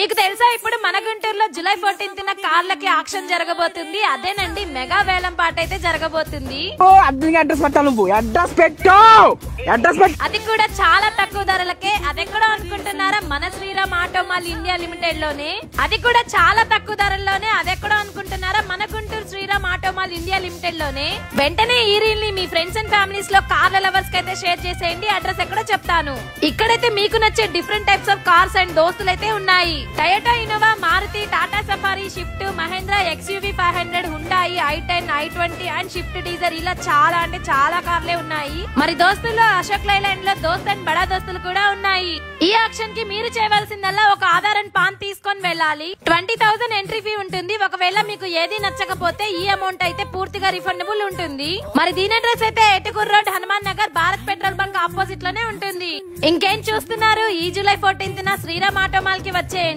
మీకు తెలుసా ఇప్పుడు మన గుంటూరులో జూలై 14న కార్లకి ఆక్షన్ జరగబోతుంది. అదేనండి మెగా వేలం పాట అయితే జరగబోతుంది. అది కూడా చాలా తక్కువ ధరలకే. అదెక్కడో అనుకుంటున్నారా? మన శ్రీరామ్ ఆటోమాల్ ఇండియా లిమిటెడ్ లోనే. అది కూడా చాలా తక్కువ ధరల్లోనే. అదెక్కడో అనుకుంటున్నారా? మన Guntur Shriram auto mall India limited లోనే. వెంటనే ఈ రీల్ ని మీ ఫ్రెండ్స్ అండ్ ఫ్యామిలీస్ లో కార్ల లవర్స్ కి అయితే షేర్ చేసేయండి. అడ్రస్ ఎక్కడో చెప్తాను. ఇక్కడైతే మీకు నచ్చే different types of cars and దోస్తులు అయితే ఉన్నాయి. Toyota Innova, Maruti, Tata Safari, Swift, Mahindra XUV 500, Hyundai i10, i20 and Swift Dzire, ఇలా చాలా అంటే చాలా కార్లే ఉన్నాయి. మరి దోస్తుల్లో అశోక్ లైలాండ్ లో దోస్త్ అండ్ బడా దోస్తులు కూడా ఉన్నాయి. ఈ ఆక్షన్ కి మీరు చేయవలసిందల్లా ఒక ఆధార్ అండ్ పాన్ తీసుకొని వెళ్ళాలి. 20,000 ఎంట్రీ ఫీ ఉంటుంది. ఒకవేళ మీకు ఏది నచ్చకపోతే ఈ అమౌంట్ అయితే పూర్తిగా రిఫండబుల్ ఉంటుంది. మరి దీని అడ్రస్ అయితే Etukuru road, Hanuman Nagar, Bharat petrol bunk opposite లోనే ఉంటుంది. ఇంకేం చూస్తున్నారు? ఈ జూలై 14న శ్రీరామ్ ఆటోమాల్ కి వచ్చేయండి.